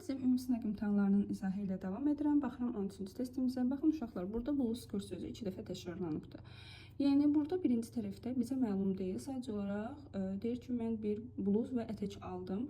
sizə ümumi sınaq imtahanlarının izahı ilə davam edirəm. Baxıram 13-cü testimizə. Baxın uşaqlar, burada blue score sözü 2 dəfə təkrarlanıbdır. Yəni burada birinci tərəfdə bizə məlum deyil. Sadəcə olaraq deyir ki, mən bir bluz və ətək aldım.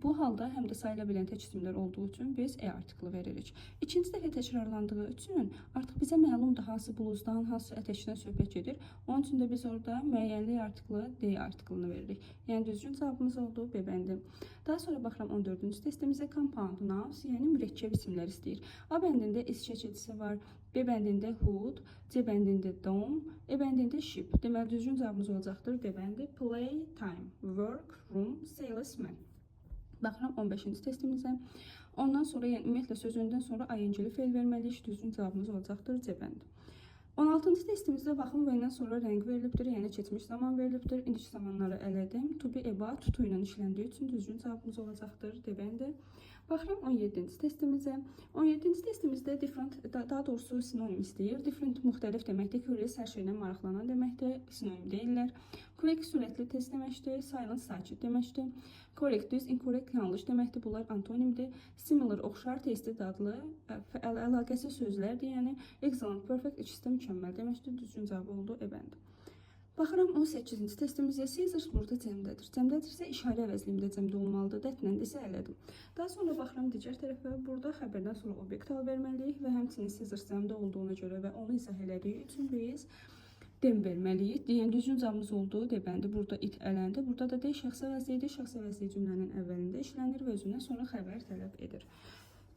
Bu halda həm də sayıla bilən tək isimlər olduğu üçün biz E artiklı veririk. İkinci dəfə təkrarlandığı üçün artıq bizə məlumdur hansı bluzdan, hansı ətəkdən söhbət gedir. Onun üçün də biz orada müəyyənlik artiklı D artiklını veririk. Yəni düzgün cavabımız oldu B bəndi. Daha sonra baxıram 14-cü testimizə compound nouns, yəni mürəkkəb isimlər istəyir. A bəndində is çəkicisi var, B bəndində hood, C bəndində dome, E bəndində ship. Deməli, düzgün cavabımız olacaqdır. D bəndi play time, work, room, salesman. Baxıram 15-ci testimizə. Ondan sonra, yəni ümumiyyətlə sözündən sonra ing-li fe'l verməliyik. Düzgün cavabımız olacaqdır. C bəndi. 16-cı testimizdə baxın və ilə sonra rəng verilibdir, yəni keçmiş zaman verilibdir. İndiki zamanları elədim. To be about, to ilə işləndiyi üçün düzgün cavabımız olacaqdır. D bəndi. Baxıram 17-ci testimizə. 17-ci testimizdə different, daha doğrusu sinonim istəyir. Different müxtəlif deməkdir. Curious hər şeylə maraqlanan deməkdir. Sinonim deyirlər. Quick sürətli tez deməkdir. Silent sakit deməkdir. Correct düz, incorrect yanlış deməkdir. Bunlar antonimdir. Similar oxşar, tasty dadlı, əlaqəsi sözlərdir. Yəni excellent, perfect ikisi də mükəmməl deməkdir. Düzgün cavab oldu E bəndi. Baxıram 18-ci testimizə. Caesars burada cəmdədir. Cəmdədirsə işarə əvəzliyində cəmdə olmalıdır. Dətlə isə elədim. Daha sonra baxıram digər tərəfə. Burada xəbərdən sonra obyekt al verməliyik və həmçinin Caesars cəmdə olduğuna görə və onu izah elədiyi üçün biz dem verməliyik. Yəni düzgün cavabımız oldu. D bəndi. Burada it ələndi. Burada da D şəxsi əvəzliyidir. Şəxsi əvəzliyi cümlənin əvvəlində işlənir və özündən sonra xəbər tələb edir.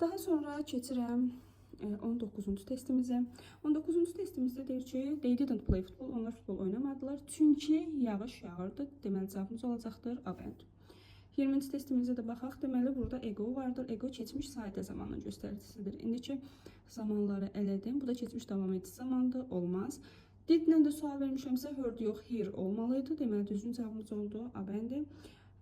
Daha sonra keçirəm 19-cu testimizə. 19-cu testimizdə deyir ki, they didn't play football, onlar futbol oynamadılar. Çünki yağış yağırdı. Deməli cavabımız olacaqdır A bəndi. 20-ci testimizə də baxaq. Deməli burada ego vardır. Ego keçmiş sadə zamanın göstəricisidir. İndiki zamanları elədim. Bu da keçmiş davam edici zamandır. Olmaz. Didlə də sual vermişəmsə heard yox, hear olmalıydı. Deməli düzgün cavabımız oldu A bəndi.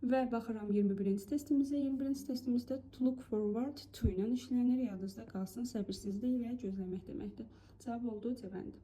Və baxıram 21-ci testimizə. 21-ci testimizdə to look forward to ilə işlənir. Yadınızda qalsın, səbirsizlik və gözləmək deməkdir. Cavab oldu C bəndi.